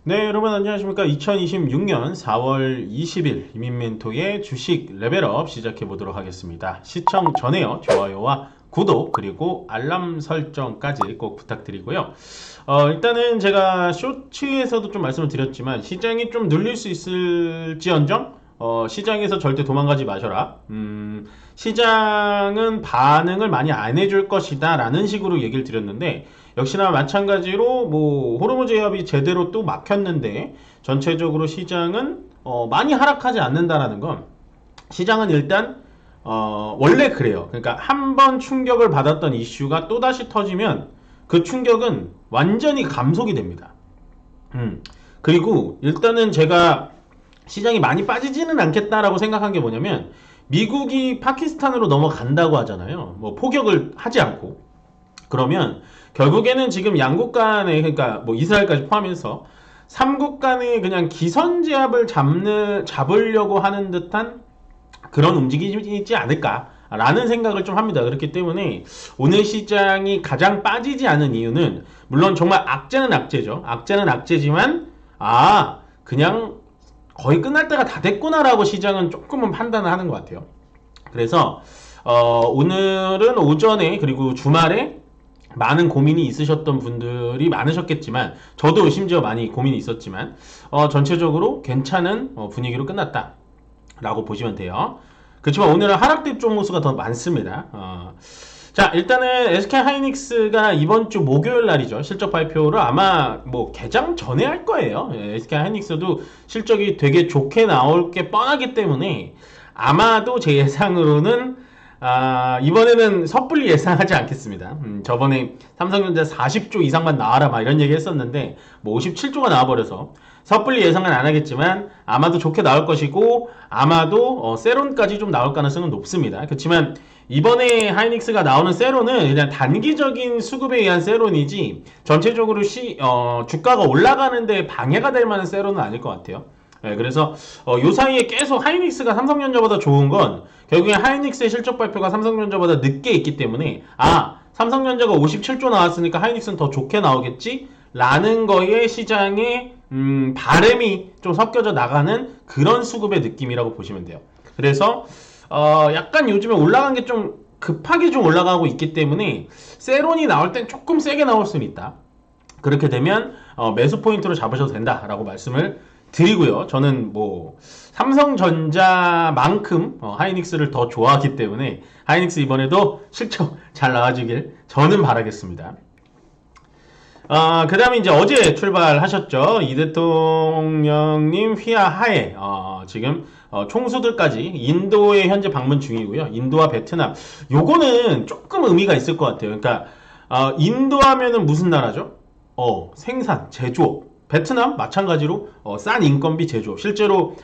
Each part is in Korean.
네, 여러분 안녕하십니까? 2026년 4월 20일 이민멘토의 주식 레벨업 시작해 보도록 하겠습니다. 시청 전에요. 좋아요와 구독 그리고 알람 설정까지 꼭 부탁드리고요. 일단은 제가 쇼츠에서도 좀 말씀을 드렸지만 시장이 좀 눌릴 수 있을지언정 시장에서 절대 도망가지 마셔라. 시장은 반응을 많이 안 해줄 것이다 라는 식으로 얘기를 드렸는데 역시나 마찬가지로 뭐 호르무 제압이 제대로 또 막혔는데 전체적으로 시장은 많이 하락하지 않는다라는 건 시장은 일단 원래 그래요. 그러니까 한 번 충격을 받았던 이슈가 또다시 터지면 그 충격은 완전히 감속이 됩니다. 그리고 일단은 제가 시장이 많이 빠지지는 않겠다라고 생각한 게 뭐냐면 미국이 파키스탄으로 넘어간다고 하잖아요. 뭐 포격을 하지 않고 그러면 결국에는 지금 양국 간에 그러니까 뭐 이스라엘까지 포함해서 3국 간에 그냥 기선 제압을 잡으려고 하는 듯한 그런 움직임이지 않을까라는 생각을 좀 합니다. 그렇기 때문에 오늘 시장이 가장 빠지지 않은 이유는 물론 정말 악재는 악재죠. 악재는 악재지만 그냥 거의 끝날 때가 다 됐구나라고 시장은 조금은 판단을 하는 것 같아요. 그래서 오늘은 오전에 그리고 주말에 많은 고민이 있으셨던 분들이 많으셨겠지만 저도 심지어 많이 고민이 있었지만 전체적으로 괜찮은 분위기로 끝났다 라고 보시면 돼요. 그렇지만 오늘은 하락대 종목수가 더 많습니다. 자, 일단은 SK하이닉스가 이번 주 목요일 날이죠. 실적 발표를 아마 뭐 개장 전에 할 거예요. SK하이닉스도 실적이 되게 좋게 나올 게 뻔하기 때문에 아마도 제 예상으로는 이번에는 섣불리 예상하지 않겠습니다. 저번에 삼성전자 40조 이상만 나와라 막 이런 얘기 했었는데 뭐 57조가 나와버려서 섣불리 예상은 안 하겠지만 아마도 좋게 나올 것이고 아마도 세론까지 좀 나올 가능성은 높습니다. 그렇지만 이번에 하이닉스가 나오는 세론은 그냥 단기적인 수급에 의한 세론이지 전체적으로 주가가 올라가는데 방해가 될 만한 세론은 아닐 것 같아요. 네, 그래서 요 사이에 계속 하이닉스가 삼성전자보다 좋은 건 결국에 하이닉스의 실적 발표가 삼성전자보다 늦게 있기 때문에 삼성전자가 57조 나왔으니까 하이닉스는 더 좋게 나오겠지? 라는 거에 시장에 바램이 좀 섞여져 나가는 그런 수급의 느낌이라고 보시면 돼요. 그래서 약간 요즘에 올라간 게 좀 급하게 좀 올라가고 있기 때문에 세론이 나올 땐 조금 세게 나올 수는 있다. 그렇게 되면 매수 포인트로 잡으셔도 된다라고 말씀을 드리고요. 저는 뭐 삼성전자만큼 하이닉스를 더 좋아하기 때문에 하이닉스 이번에도 실적 잘 나와주길 저는 바라겠습니다. 그 다음에 이제 어제 출발하셨죠. 이 대통령님 휘하 하에 지금 총수들까지 인도에 현재 방문 중이고요. 인도와 베트남 요거는 조금 의미가 있을 것 같아요. 그러니까 인도 하면은 무슨 나라죠? 생산, 제조업. 베트남 마찬가지로 싼 인건비 제조업. 실제로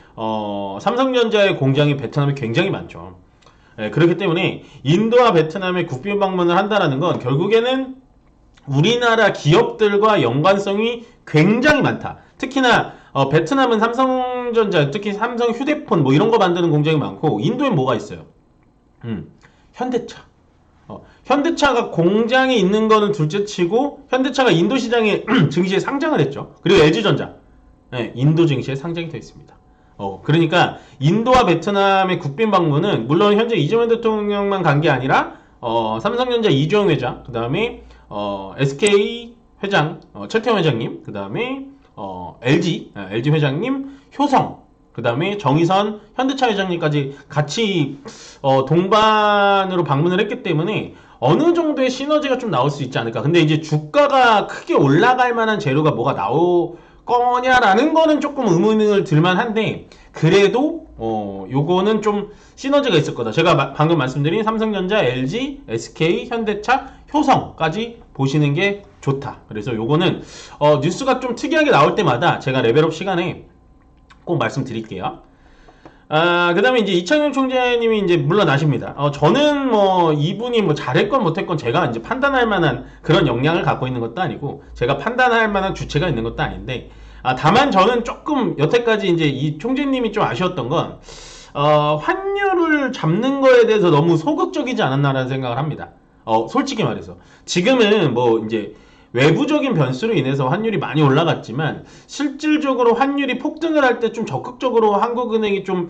삼성전자의 공장이 베트남에 굉장히 많죠. 그렇기 때문에 인도와 베트남에 국빈 방문을 한다는 건 결국에는 우리나라 기업들과 연관성이 굉장히 많다. 특히나 베트남은 삼성전자, 특히 삼성 휴대폰 뭐 이런 거 만드는 공장이 많고 인도엔 뭐가 있어요? 현대차. 현대차가 공장에 있는 거는 둘째치고 현대차가 인도 시장에 증시에 상장을 했죠. 그리고 LG전자 인도 증시에 상장이 되어 있습니다. 그러니까 인도와 베트남의 국빈 방문은 물론 현재 이재명 대통령만 간 게 아니라 삼성전자 이주영 회장, 그 다음에 SK 회장 최태원 회장님, 그 다음에 LG 회장님, 효성, 그 다음에 정의선 현대차 회장님까지 같이 동반으로 방문을 했기 때문에 어느 정도의 시너지가 좀 나올 수 있지 않을까. 근데 이제 주가가 크게 올라갈 만한 재료가 뭐가 나올 거냐라는 거는 조금 의문을 들만 한데 그래도 요거는 좀 시너지가 있을 거다. 제가 방금 말씀드린 삼성전자, LG, SK, 현대차, 효성까지 보시는 게 좋다. 그래서 요거는 뉴스가 좀 특이하게 나올 때마다 제가 레벨업 시간에 꼭 말씀드릴게요. 그 다음에 이제 이창용 총재님이 이제 물러나십니다. 저는 뭐 이분이 뭐 잘했건 못했건 제가 이제 판단할 만한 그런 역량을 갖고 있는 것도 아니고 제가 판단할 만한 주체가 있는 것도 아닌데 다만 저는 조금 여태까지 이제 이 총재님이 좀 아쉬웠던 건 환율을 잡는 거에 대해서 너무 소극적이지 않았나라는 생각을 합니다. 솔직히 말해서 지금은 뭐 이제 외부적인 변수로 인해서 환율이 많이 올라갔지만 실질적으로 환율이 폭등을 할 때 좀 적극적으로 한국은행이 좀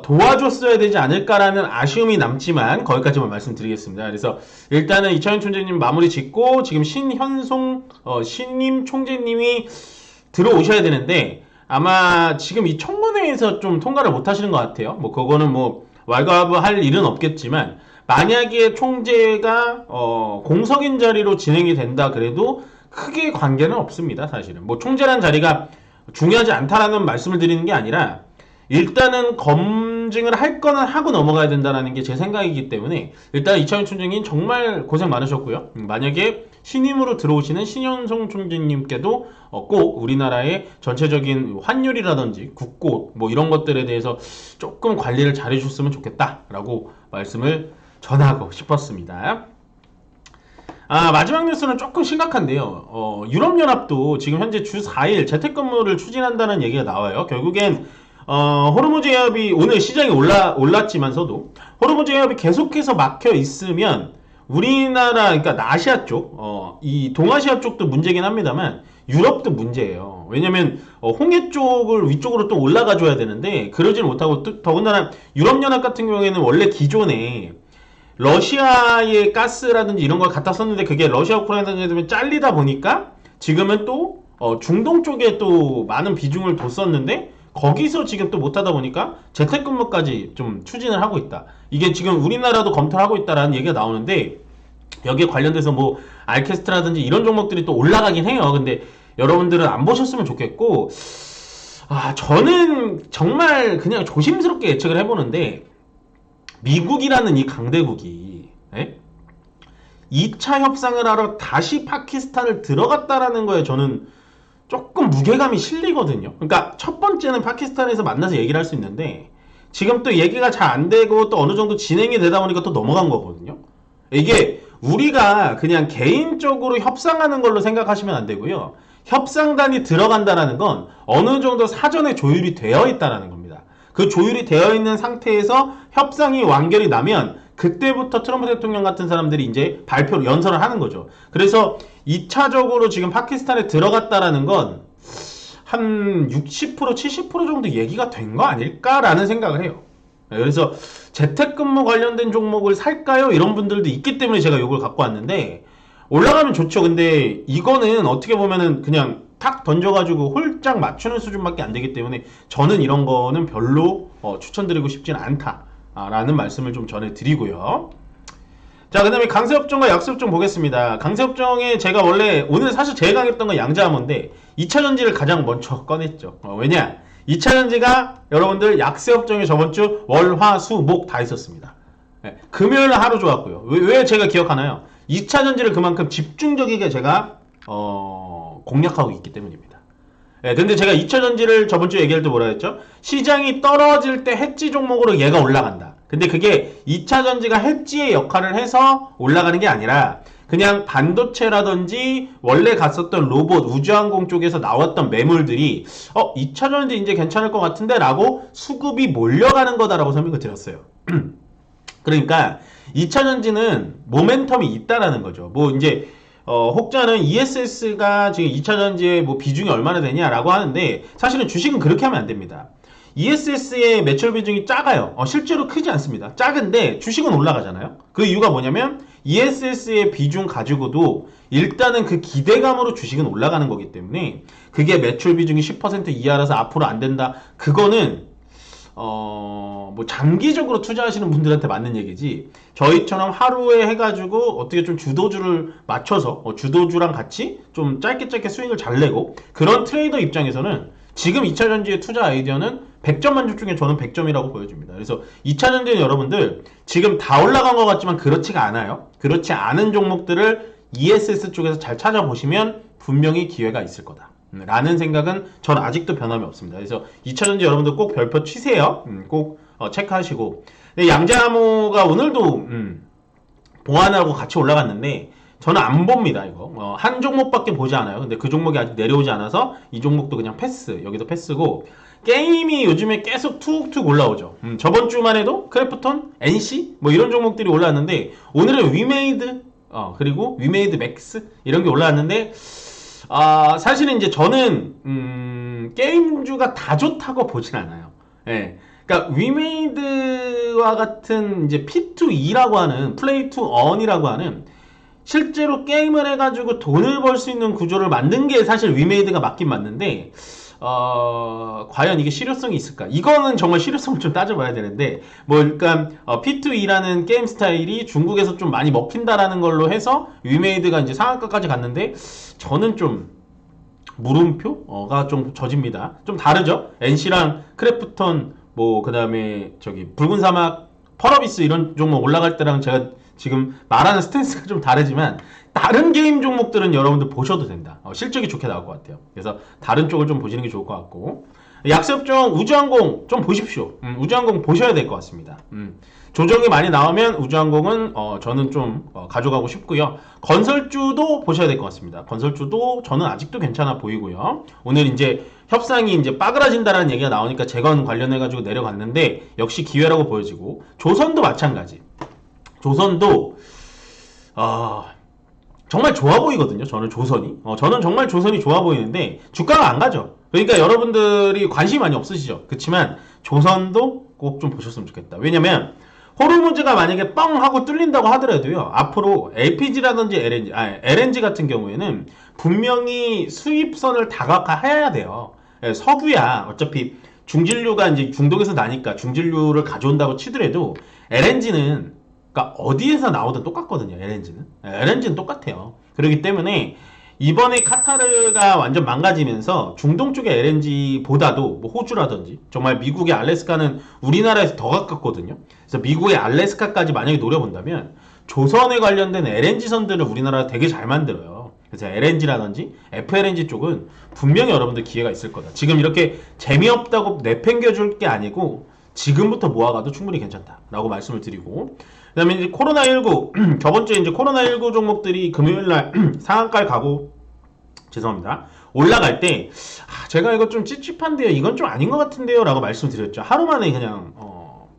도와줬어야 되지 않을까라는 아쉬움이 남지만 거기까지만 말씀드리겠습니다. 그래서 일단은 이창현 총재님 마무리 짓고 지금 신현송 신임 총재님이 들어오셔야 되는데 아마 지금 이 청문회에서 좀 통과를 못 하시는 것 같아요. 뭐 그거는 뭐 왈가왈부할 일은 없겠지만 만약에 총재가 공석인 자리로 진행이 된다 그래도 크게 관계는 없습니다. 사실은 뭐 총재란 자리가 중요하지 않다라는 말씀을 드리는 게 아니라 일단은 검증을 할 거는 하고 넘어가야 된다는 게 제 생각이기 때문에 일단 이창현 총재님 정말 고생 많으셨고요. 만약에 신임으로 들어오시는 신현송 총재님께도 꼭 우리나라의 전체적인 환율이라든지 국고 뭐 이런 것들에 대해서 조금 관리를 잘 해주셨으면 좋겠다라고 말씀을 전하고 싶었습니다. 마지막 뉴스는 조금 심각한데요. 유럽연합도 지금 현재 주 4일 재택근무를 추진한다는 얘기가 나와요. 결국엔 호르무즈 해협이 오늘 시장이 올랐지만서도 호르무즈 해협이 계속해서 막혀 있으면 우리나라, 그러니까 아시아 쪽, 이 동아시아 쪽도 문제긴 합니다만 유럽도 문제예요. 왜냐면 홍해 쪽을 위쪽으로 또 올라가 줘야 되는데 그러질 못하고 더군다나 유럽연합 같은 경우에는 원래 기존에 러시아의 가스라든지 이런 걸 갖다 썼는데 그게 러시아 우크라이나 때문에 잘리다 보니까 지금은 또 중동 쪽에 또 많은 비중을 뒀었는데 거기서 지금 또 못하다 보니까 재택근무까지 좀 추진을 하고 있다. 이게 지금 우리나라도 검토를 하고 있다라는 얘기가 나오는데 여기에 관련돼서 뭐 알캐스트라든지 이런 종목들이 또 올라가긴 해요. 근데 여러분들은 안 보셨으면 좋겠고 저는 정말 그냥 조심스럽게 예측을 해보는데 미국이라는 이 강대국이 2차 협상을 하러 다시 파키스탄을 들어갔다라는 거에 저는 조금 무게감이 실리거든요. 그러니까 첫 번째는 파키스탄에서 만나서 얘기를 할 수 있는데 지금 또 얘기가 잘 안 되고 또 어느 정도 진행이 되다 보니까 또 넘어간 거거든요. 이게 우리가 그냥 개인적으로 협상하는 걸로 생각하시면 안 되고요. 협상단이 들어간다라는 건 어느 정도 사전에 조율이 되어 있다라는 겁니다. 그 조율이 되어 있는 상태에서 협상이 완결이 나면 그때부터 트럼프 대통령 같은 사람들이 이제 발표를 연설을 하는 거죠. 그래서 2차적으로 지금 파키스탄에 들어갔다라는 건 한 60% 70% 정도 얘기가 된 거 아닐까라는 생각을 해요. 그래서 재택근무 관련된 종목을 살까요? 이런 분들도 있기 때문에 제가 이걸 갖고 왔는데 올라가면 좋죠. 근데 이거는 어떻게 보면은 그냥 탁 던져가지고 홀짝 맞추는 수준밖에 안 되기 때문에 저는 이런 거는 별로 추천드리고 싶진 않다라는 말씀을 좀 전해드리고요. 자, 그 다음에 강세업종과 약세업종 보겠습니다. 강세업종에 제가 원래 오늘 사실 제일 강했던 건 양자암호인데 2차전지를 가장 먼저 꺼냈죠. 왜냐? 2차전지가 여러분들 약세업종에 저번주 월, 화, 수, 목 다 있었습니다. 금요일 하루 좋았고요. 왜 제가 기억하나요? 2차전지를 그만큼 집중적이게 제가 공략하고 있기 때문입니다. 근데 제가 2차전지를 저번주에 얘기할 때 뭐라 했죠? 시장이 떨어질 때 해지 종목으로 얘가 올라간다. 근데 그게 2차전지가 해지의 역할을 해서 올라가는 게 아니라 그냥 반도체라든지 원래 갔었던 로봇, 우주항공 쪽에서 나왔던 매물들이 2차전지 이제 괜찮을 것 같은데 라고 수급이 몰려가는 거다라고 설명을 드렸어요. 그러니까 2차전지는 모멘텀이 있다라는 거죠. 뭐 이제 혹자는 ESS가 지금 2차전지의 뭐 비중이 얼마나 되냐라고 하는데 사실은 주식은 그렇게 하면 안 됩니다. ESS의 매출 비중이 작아요. 실제로 크지 않습니다. 작은데 주식은 올라가잖아요. 그 이유가 뭐냐면 ESS의 비중 가지고도 일단은 그 기대감으로 주식은 올라가는 거기 때문에 그게 매출 비중이 10% 이하라서 앞으로 안 된다. 그거는 뭐 장기적으로 투자하시는 분들한테 맞는 얘기지 저희처럼 하루에 해가지고 어떻게 좀 주도주를 맞춰서 주도주랑 같이 좀 짧게 스윙을 잘 내고 그런 트레이더 입장에서는 지금 2차전지의 투자 아이디어는 100점 만점 중에 저는 100점이라고 보여집니다. 그래서 2차전지는 여러분들 지금 다 올라간 것 같지만 그렇지가 않아요. 그렇지 않은 종목들을 ESS 쪽에서 잘 찾아보시면 분명히 기회가 있을 거다 라는 생각은 전 아직도 변함이 없습니다. 그래서 2차전지 여러분들 꼭 별표 치세요. 꼭 체크하시고 양자암호가 오늘도 봉환하고 같이 올라갔는데 저는 안 봅니다. 이거 한 종목밖에 보지 않아요. 근데 그 종목이 아직 내려오지 않아서 이 종목도 그냥 패스, 여기도 패스고 게임이 요즘에 계속 툭툭 올라오죠. 저번 주만 해도 크래프톤, NC 뭐 이런 종목들이 올라왔는데 오늘은 위메이드 그리고 위메이드 맥스 이런 게 올라왔는데 사실은 이제 저는 게임주가 다 좋다고 보진 않아요. 예. 그러니까 위메이드와 같은 이제 P2E라고 하는 플레이 투 언이라고 하는 실제로 게임을 해가지고 돈을 벌 수 있는 구조를 만든 게 사실 위메이드가 맞긴 맞는데 과연 이게 실효성이 있을까? 이거는 정말 실효성을 좀 따져봐야 되는데 뭐 그러니까 P2E라는 게임 스타일이 중국에서 좀 많이 먹힌다라는 걸로 해서 위메이드가 이제 상한가까지 갔는데 저는 좀 물음표가 좀 젖입니다. 좀 다르죠? NC랑 크래프톤 뭐 그다음에 저기 붉은 사막 펄어비스 이런 종목 올라갈 때랑 제가 지금 말하는 스탠스가 좀 다르지만 다른 게임 종목들은 여러분들 보셔도 된다. 실적이 좋게 나올 것 같아요. 그래서 다른 쪽을 좀 보시는 게 좋을 것 같고 약세업종 우주항공 좀 보십시오. 우주항공 보셔야 될 것 같습니다. 조정이 많이 나오면 우주항공은 저는 좀 가져가고 싶고요. 건설주도 보셔야 될 것 같습니다. 건설주도 저는 아직도 괜찮아 보이고요. 오늘 이제 협상이 이제 빠그라진다라는 얘기가 나오니까 재건 관련해가지고 내려갔는데 역시 기회라고 보여지고 조선도 마찬가지. 조선도 정말 좋아 보이거든요. 저는 조선이. 저는 정말 조선이 좋아 보이는데 주가가 안 가죠. 그러니까 여러분들이 관심이 많이 없으시죠. 그렇지만 조선도 꼭 좀 보셨으면 좋겠다. 왜냐면 호르무즈가 만약에 뻥 하고 뚫린다고 하더라도요. 앞으로 LPG라든지 LNG 같은 경우에는 분명히 수입선을 다각화해야 돼요. 석유야 어차피 중진류가 이제 중동에서 나니까 중진류를 가져온다고 치더라도 LNG는 그러니까 어디에서 나오든 똑같거든요. LNG는 똑같아요. 그렇기 때문에 이번에 카타르가 완전 망가지면서 중동 쪽의 LNG보다도 뭐 호주라든지 정말 미국의 알래스카는 우리나라에서 더 가깝거든요. 그래서 미국의 알래스카까지 만약에 노려본다면 조선에 관련된 LNG선들을 우리나라가 되게 잘 만들어요. 그래서 LNG라든지 FLNG 쪽은 분명히 여러분들 기회가 있을 거다. 지금 이렇게 재미없다고 내팽겨줄 게 아니고 지금부터 모아가도 충분히 괜찮다라고 말씀을 드리고 그 다음에 이제 코로나19 저번주에 이제 코로나19 종목들이 금요일날 상한가를 가고 죄송합니다 올라갈 때 제가 이거 좀 찝찝한데요 이건 좀 아닌 것 같은데요 라고 말씀드렸죠. 하루 만에 그냥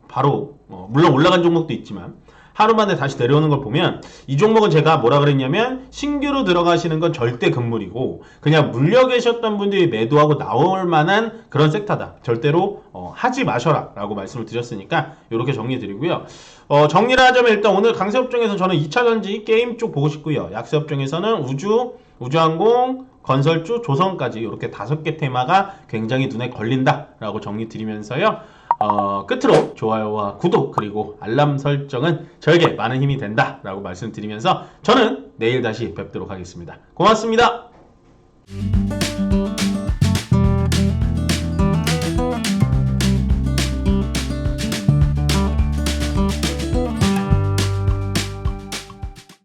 바로 물론 올라간 종목도 있지만 하루 만에 다시 내려오는 걸 보면 이 종목은 제가 뭐라 그랬냐면 신규로 들어가시는 건 절대 금물이고 그냥 물려 계셨던 분들이 매도하고 나올 만한 그런 섹터다. 절대로 하지 마셔라 라고 말씀을 드렸으니까 이렇게 정리 드리고요. 정리를 하자면 일단 오늘 강세업종에서 저는 2차전지 게임 쪽 보고 싶고요. 약세업종에서는 우주항공, 건설주, 조선까지 이렇게 5개 테마가 굉장히 눈에 걸린다 라고 정리 드리면서요. 끝으로 좋아요와 구독 그리고 알람 설정은 저에게 많은 힘이 된다 라고 말씀드리면서 저는 내일 다시 뵙도록 하겠습니다. 고맙습니다.